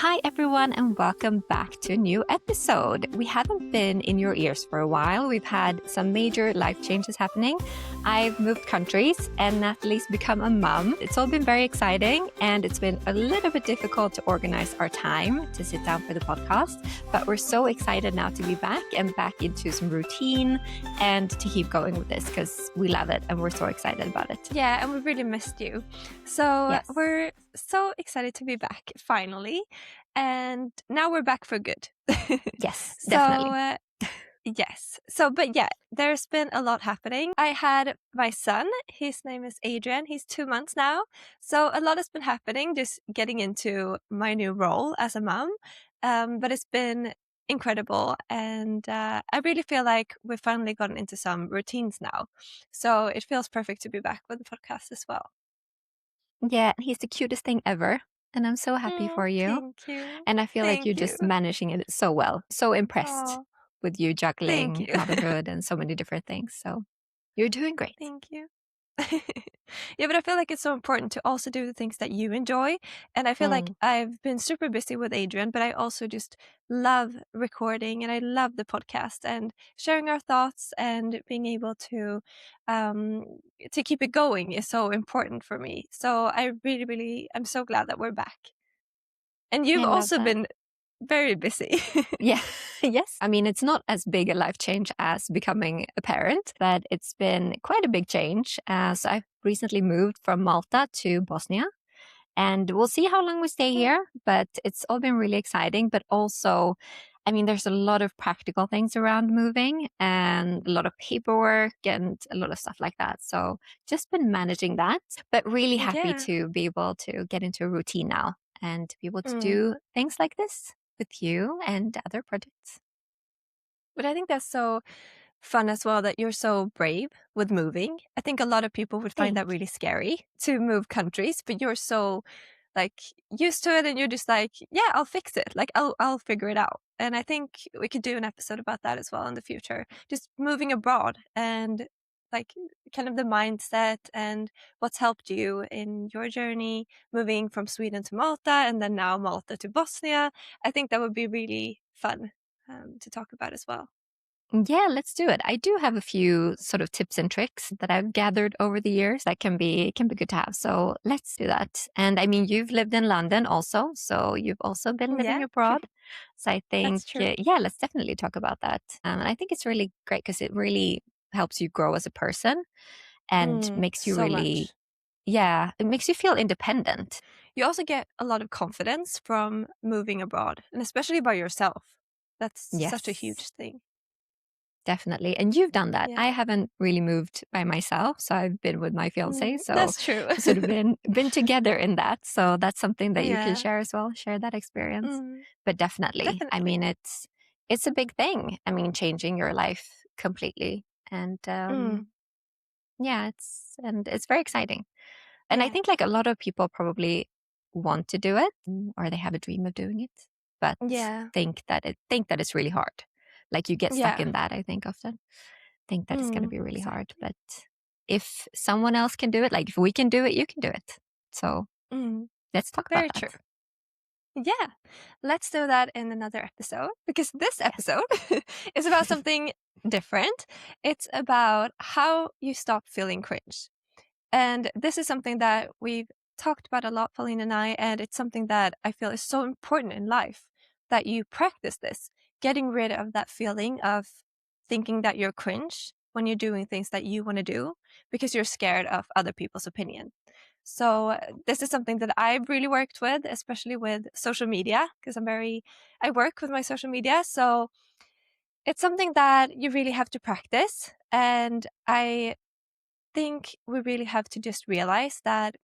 Hi everyone and welcome back to a new episode. We haven't been in your ears for a while. We've had some major life changes happening. I've moved countries and Natalie's become a mom. It's all been very exciting and it's been a little bit difficult to organize our time to sit down for the podcast. But we're so excited now to be back and back into some routine and to keep going with this because we love it and we're so excited about it. Yeah, and we really missed you. So Yes. we're so excited to be back finally. And now we're back for good. Yes, definitely. Yes. But yeah, there's been a lot happening. I had my son. His name is Adrian. He's 2 months now. So a lot has been happening, just getting into my new role as a mom. But it's been incredible. And I really feel like we've finally gotten into some routines now. So it feels perfect to be back with the podcast as well. Yeah, he's the cutest thing ever. And I'm so happy for you. Thank you. And I feel like Thank you're you. just managing it so well. So impressed Oh, with you juggling thank you. motherhood and so many different things. So you're doing great. Thank you. Yeah, but I feel like it's so important to also do the things that you enjoy. And I feel like I've been super busy with Adrian, but I also just love recording and I love the podcast and sharing our thoughts and being able to keep it going is so important for me. So I really, I'm so glad that we're back. And you've I love also that. been very busy. Yeah. Yes. I mean, it's not as big a life change as becoming a parent, but it's been quite a big change. So I've recently moved from Malta to Bosnia. And we'll see how long we stay here, but it's all been really exciting. But also, I mean, there's a lot of practical things around moving and a lot of paperwork and a lot of stuff like that. So just been managing that, but really happy Yeah. to be able to get into a routine now and to be able to do things like this with you and other projects. But I think that's so fun as well that you're so brave with moving. I think a lot of people would find that really scary to move countries, but you're so like used to it and you're just like, yeah, I'll fix it. Like I'll figure it out. And I think we could do an episode about that as well in the future. Just moving abroad and like kind of the mindset and what's helped you in your journey moving from Sweden to Malta and then now Malta to Bosnia. I think that would be really fun to talk about as well. Yeah, let's do it. I do have a few sort of tips and tricks that I've gathered over the years that can be good to have. So let's do that. And I mean, you've lived in London also, so you've also been living Yeah. abroad. So I think, That's true. yeah, let's definitely talk about that. And I think it's really great because it really helps you grow as a person and makes you So really, much. yeah, it makes you feel independent. You also get a lot of confidence from moving abroad, and especially by yourself. That's such a huge Yes. thing. Definitely. And you've done that. Yeah. I haven't really moved by myself. So I've been with my fiance. So That's true. sort of been together in that. So that's something that you can Yeah. share as well, share that experience. But definitely, I mean, it's a big thing. I mean, changing your life completely. And yeah, it's very exciting. And I Yeah. think like a lot of people probably want to do it or they have a dream of doing it, but Yeah. think that it's really hard. Like you get stuck Yeah. in that, I think often. Think that it's going to be really hard. Exactly. But if someone else can do it, like if we can do it, you can do it. So let's talk Very about that. true. Yeah. Let's do that in another episode because this episode is about something different. It's about how you stop feeling cringe. And this is something that we've talked about a lot, Pauline and I, and it's something that I feel is so important in life that you practice this, getting rid of that feeling of thinking that you're cringe when you're doing things that you want to do because you're scared of other people's opinion. So this is something that I've really worked with, especially with social media, because I work with my social media. So it's something that you really have to practice. And I think we really have to just realize that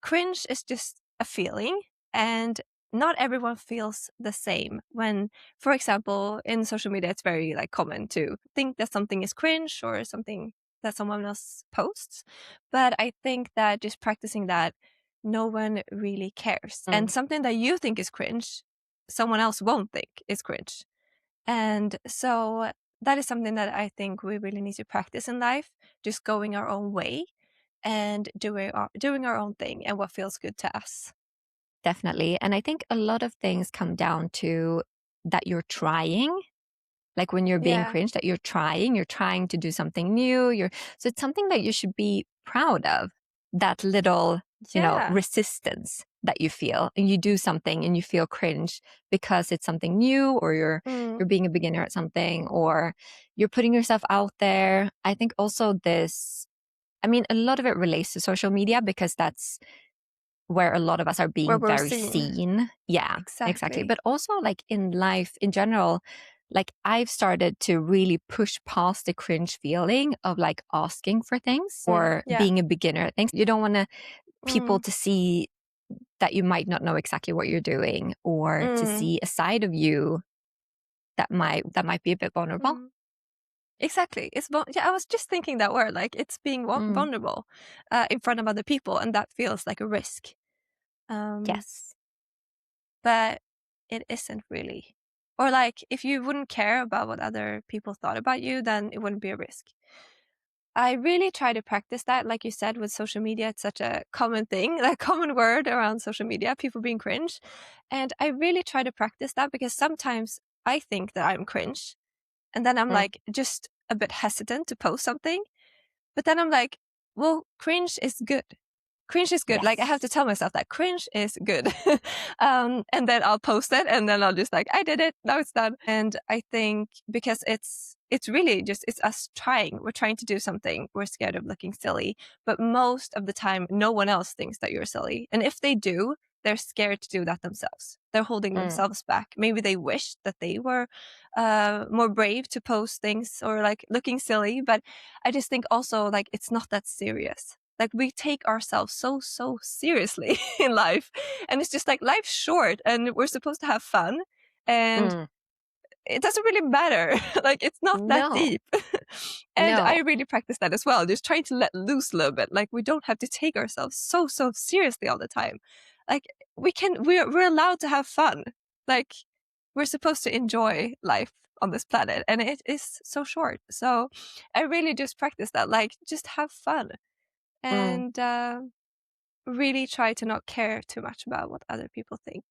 cringe is just a feeling and not everyone feels the same when, for example, in social media, it's very like common to think that something is cringe or something that someone else posts. But I think that just practicing that, no one really cares. And something that you think is cringe, someone else won't think is cringe. And so that is something that I think we really need to practice in life, just going our own way and doing our own thing and what feels good to us. definitely. And I think a lot of things come down to that you're trying. Like when you're being Yeah. cringe, that you're trying to do something new. So it's something that you should be proud of. That little, Yeah. resistance that you feel, and you do something and you feel cringe because it's something new, or Mm. you're being a beginner at something, or you're putting yourself out there. I think also this, I mean, a lot of it relates to social media because that's where a lot of us are Where being we're very seen. seen. Yeah, exactly. Exactly. But also like in life in general, like I've started to really push past the cringe feeling of like asking for things or Yeah. being a beginner at things. You don't want people Mm. to see that you might not know exactly what you're doing, or to Mm. see a side of you that might be a bit vulnerable. Mm. Exactly. Yeah, I was just thinking that word, like it's being Mm, vulnerable in front of other people, and that feels like a risk. Um, yes. but it isn't really. Or like if you wouldn't care about what other people thought about you, then it wouldn't be a risk. I really try to practice that. Like you said, with social media, it's such a common thing, a common word around social media, people being cringe. And I really try to practice that because sometimes I think that I'm cringe. And then I'm Mm, like just a bit hesitant to post something. But then I'm like, well, cringe is good. Cringe is good. Like I have to yes. tell myself that cringe is good. And then I'll post it and then I'll just like, I did it. Now it's done. And I think because it's really just, it's us trying. We're trying to do something. We're scared of looking silly. But most of the time, no one else thinks that you're silly. And if they do, they're scared to do that themselves. They're holding Mm, themselves back. Maybe they wish that they were more brave to post things or like looking silly. But I just think also like it's not that serious. Like we take ourselves so seriously in life. And it's just like life's short and we're supposed to have fun. And mm. it doesn't really matter. Like it's not that No, deep. And no. I really practice that as well. Just trying to let loose a little bit. Like we don't have to take ourselves so seriously all the time. Like we're allowed to have fun. Like we're supposed to enjoy life on this planet and it is so short. So I really just practice that. Like just have fun Mm, and really try to not care too much about what other people think.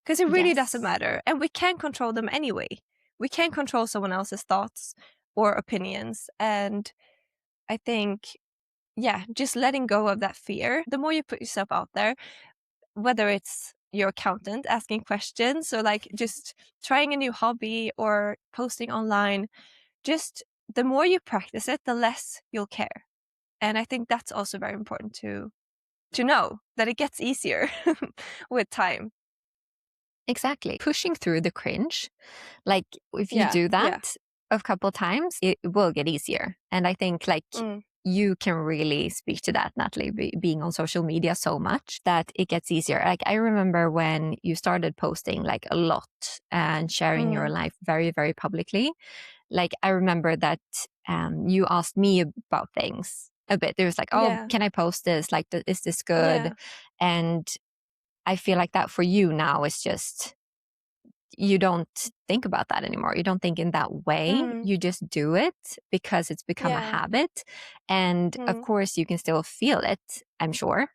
Because it really doesn't yes. matter. And we can't control them anyway. We can't control someone else's thoughts or opinions. And I think, yeah, just letting go of that fear. The more you put yourself out there, whether it's your accountant asking questions or like just trying a new hobby or posting online, just the more you practice it, the less you'll care. And I think that's also very important to know that it gets easier with time. Exactly. Pushing through the cringe, like if you Yeah, do yeah. that a couple of times, it will get easier. And I think like Mm, you can really speak to that, Natalie, being on social media so much that it gets easier. Like I remember when you started posting like a lot and sharing your mm, life very, very publicly. Like I remember that you asked me about things a bit. There was like, oh, yeah, can I post this? Like, is this good? yeah, And I feel like that for you now is just, you don't think about that anymore. You don't think in that way. mm, You just do it because it's become a yeah, habit. And of mm, course, you can still feel it, I'm sure.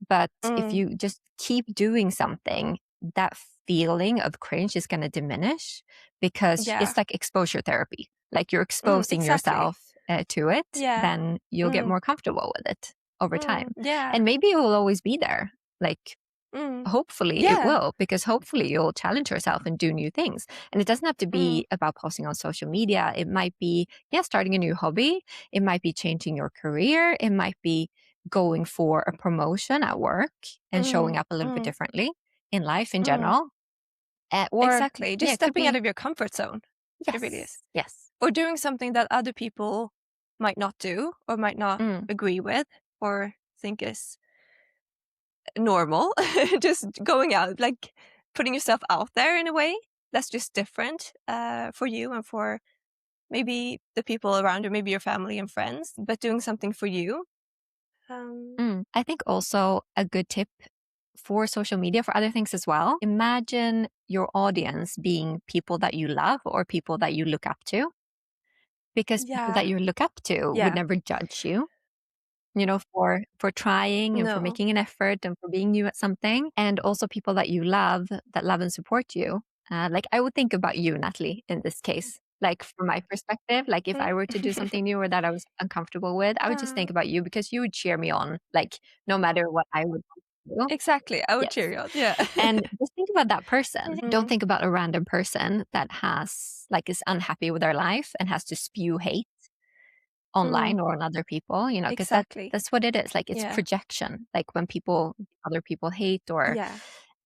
But if mm, you just keep doing something, that feeling of cringe is going to diminish because yeah, it's like exposure therapy. Like you're exposing exactly. yourself to it, Yeah, then you'll get mm, more comfortable with it over time. yeah, And maybe it will always be there. Like mm, hopefully it yeah, will, because hopefully you'll challenge yourself and do new things. And it doesn't have to mm, be about posting on social media. It might be, yeah, starting a new hobby. It might be changing your career. It might be going for a promotion at work and showing mm, up a little bit mm, differently in life in mm. general. Or, Exactly. Just yeah, it could stepping out be, of your comfort zone. It really is. yes, yes. Or doing something that other people might not do or might not Mm, agree with or think is normal. Just going out, like putting yourself out there in a way that's just different for you and for maybe the people around you, maybe your family and friends, but doing something for you. Um, I think also a good tip for social media, for other things as well. Imagine your audience being people that you love or people that you look up to, because people that yeah, you look up to would yeah, never judge you. for trying and for No. making an effort and for being new at something. And also people that you love, that love and support you. Like I would think about you, Natalie, in this case. Like from my perspective, like if I were to do something new or that I was uncomfortable with, I would just think about you because you would cheer me on, like no matter what I would do. Exactly. I would Yes. cheer you on. Yeah. And just think about that person. Don't Mhm. think about a random person that is unhappy with their life and has to spew hate online or on other people, because Exactly. that's what it is. Like it's Yeah. projection. Like when other people hate or Yeah.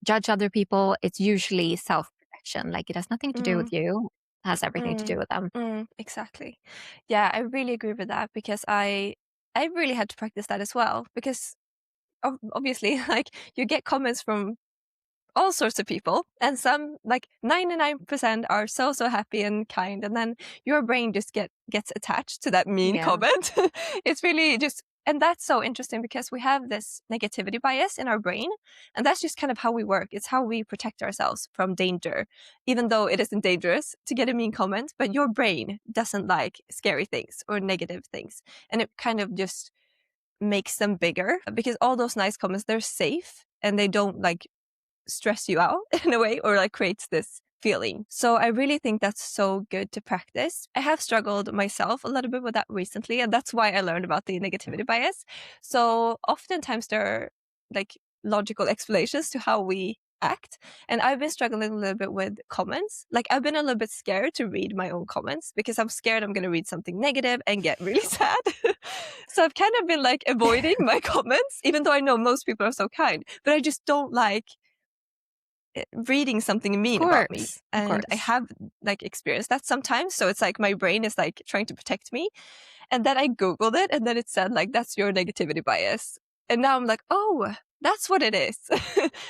judge other people, it's usually self-protection. Like it has nothing to do with you. It has everything to do with them. Exactly. Yeah, I really agree with that because I really had to practice that as well because obviously like you get comments from all sorts of people and some like 99% are so happy and kind, and then your brain just gets attached to that mean Yeah. comment. It's really just, and that's so interesting because we have this negativity bias in our brain, and that's just kind of how we work. It's how we protect ourselves from danger, even though it isn't dangerous to get a mean comment, but your brain doesn't like scary things or negative things, and it kind of just makes them bigger because all those nice comments, they're safe and they don't like stress you out in a way or like creates this feeling. So I really think that's so good to practice. I have struggled myself a little bit with that recently, and that's why I learned about the negativity bias. So oftentimes there are like logical explanations to how we act. And I've been struggling a little bit with comments. Like I've been a little bit scared to read my own comments because I'm scared I'm going to read something negative and get really sad. So I've kind of been like avoiding my comments, even though I know most people are so kind, but I just don't like reading something mean about me. Of And I course. have like experienced that sometimes. So it's like my brain is like trying to protect me. And then I Googled it and then it said like, that's your negativity bias. And now I'm like, oh, that's what it is.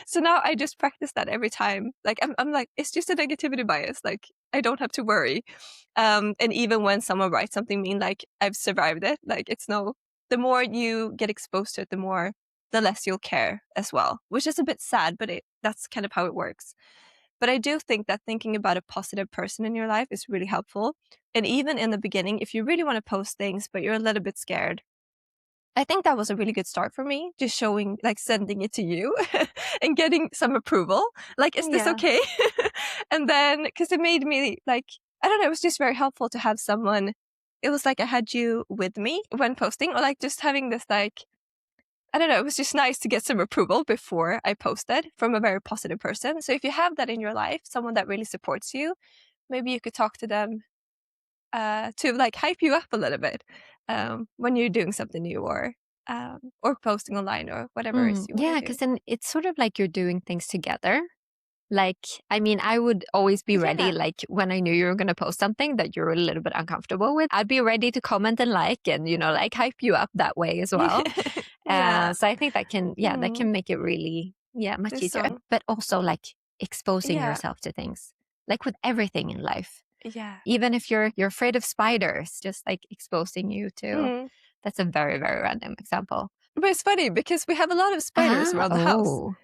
So now I just practice that every time. Like I'm like, it's just a negativity bias. Like I don't have to worry. And even when someone writes something mean, like I've survived it. Like the more you get exposed to it, the less you'll care as well, which is a bit sad, but that's kind of how it works. But I do think that thinking about a positive person in your life is really helpful. And even in the beginning, if you really want to post things, but you're a little bit scared, I think that was a really good start for me, just showing, like sending it to you and getting some approval. Like, is this okay? And then, because it made me like, I don't know, it was just very helpful to have someone. It was like I had you with me when posting, or like just having this like, I don't know, it was just nice to get some approval before I posted from a very positive person. So if you have that in your life, someone that really supports you, maybe you could talk to them to like hype you up a little bit when you're doing something new or posting online or whatever it is you want Yeah, to do. because then it's sort of like you're doing things together. Like, I mean, I would always be ready, Yeah. like when I knew you were going to post something that you're a little bit uncomfortable with, I'd be ready to comment and and, like hype you up that way as well. Yeah. So I think that Mm, can make it really, much just easier. so. But also like exposing Yeah. yourself to things, like with everything in life. Yeah. Even if you're afraid of spiders, just like exposing you to, Mm. that's a very, very random example. But it's funny because we have a lot of spiders around the house. Oh,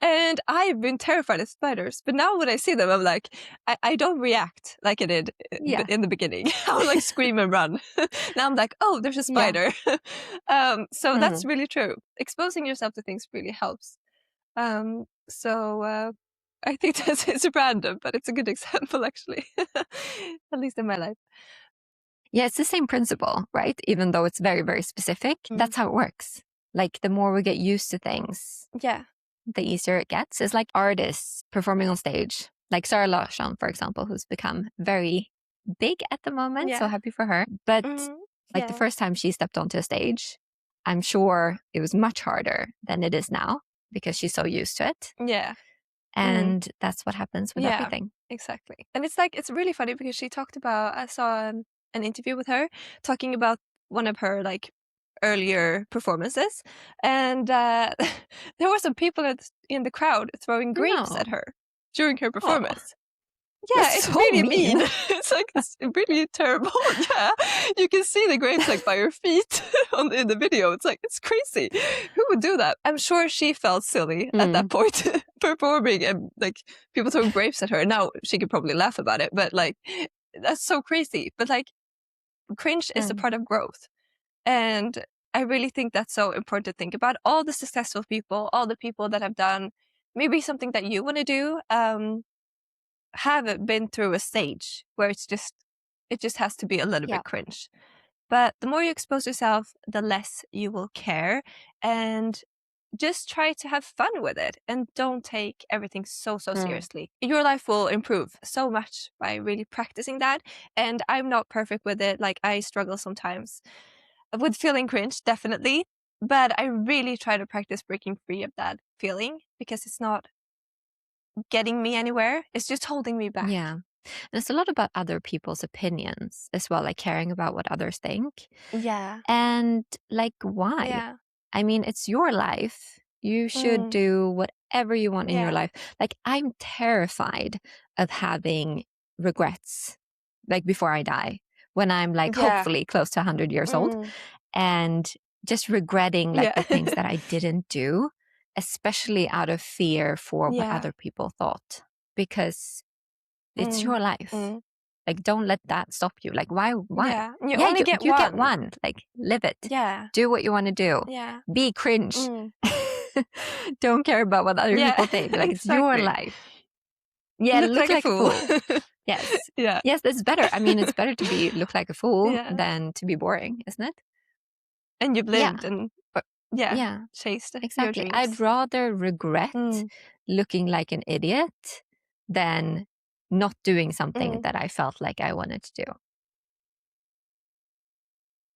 And I've been terrified of spiders, but now when I see them, I'm like, I don't react like I did yeah. in the beginning. I'll like scream and run. Now I'm like, oh, there's a Yeah. spider. So that's Mhm. really true. Exposing yourself to things really helps. So I think it's random, but it's a good example actually, at least in my life. Yeah, it's the same principle, right? Even though it's very, very specific, Mm. that's how it works. Like the more we get used to things, Yeah. the easier it gets. It's like artists performing on stage, like Sarah Larsson, for example, who's become very big at the moment. So Yeah. happy for her. But Mm. like the Yeah. first time she stepped onto a stage, I'm sure it was much harder than it is now because she's so used to it. Yeah. Mm. And that's what happens with Yeah, everything. exactly. And it's like, it's really funny because she talked about, I saw an interview with her talking about one of her like earlier performances. And there were some people in the crowd throwing grapes No. at her during her Oh, performance. Yeah, that's it's so really mean. mean. It's like, it's really terrible. Yeah, you can see the grapes like by her feet in the video. It's like, it's crazy. Who would do that? I'm sure she felt silly at that point performing and like people throwing grapes at her. Now she could probably laugh about it, but like, that's so crazy. But like, cringe is a Mm. part of growth. And I really think that's so important to think about. All the successful people, all the people that have done maybe something that you want to do, have been through a stage where it just has to be a little Yeah. bit cringe. But the more you expose yourself, the less you will care. And just try to have fun with it and don't take everything so seriously. Your life will improve so much by really practicing that. And I'm not perfect with it. Like, I struggle sometimes with feeling cringe, definitely. But I really try to practice breaking free of that feeling because it's not getting me anywhere. It's just holding me back. Yeah. And it's a lot about other people's opinions as well, like caring about what others think. Yeah. And like, why? Yeah. I mean, it's your life. You should do whatever you want in your Yeah. life. Like, I'm terrified of having regrets, like before I die, when I'm like Yeah. hopefully close to 100 years old, and just regretting like the things that I didn't do, especially out of fear for what Yeah. other people thought, because it's your life. Mm. Like, don't let that stop you. Like, why? Yeah. You Yeah, only get you one. get one. Like, live it. Yeah. Do what you want to do. Yeah. Be cringe. Don't care about what other people think. Like, it's your Exactly. life. Yeah, look like a fool. Yes. Yeah. Yes, that's better. I mean, it's better to look like a fool Yeah. than to be boring, isn't it? And you've Yeah. lived and But yeah, chased your exactly. dreams. I'd rather regret looking like an idiot than not doing something that I felt like I wanted to do.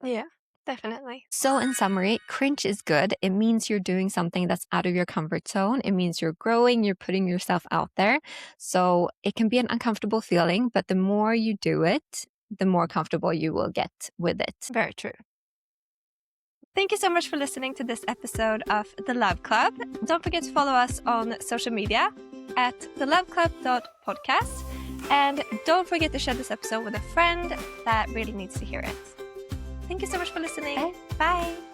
Yeah, definitely. So in summary, cringe is good. It means you're doing something that's out of your comfort zone. It means you're growing, you're putting yourself out there. So it can be an uncomfortable feeling, but the more you do it, the more comfortable you will get with it. Very true. Thank you so much for listening to this episode of The Love Club. Don't forget to follow us on social media at theloveclub.podcast. And don't forget to share this episode with a friend that really needs to hear it. Thank you so much for listening. Bye. Bye.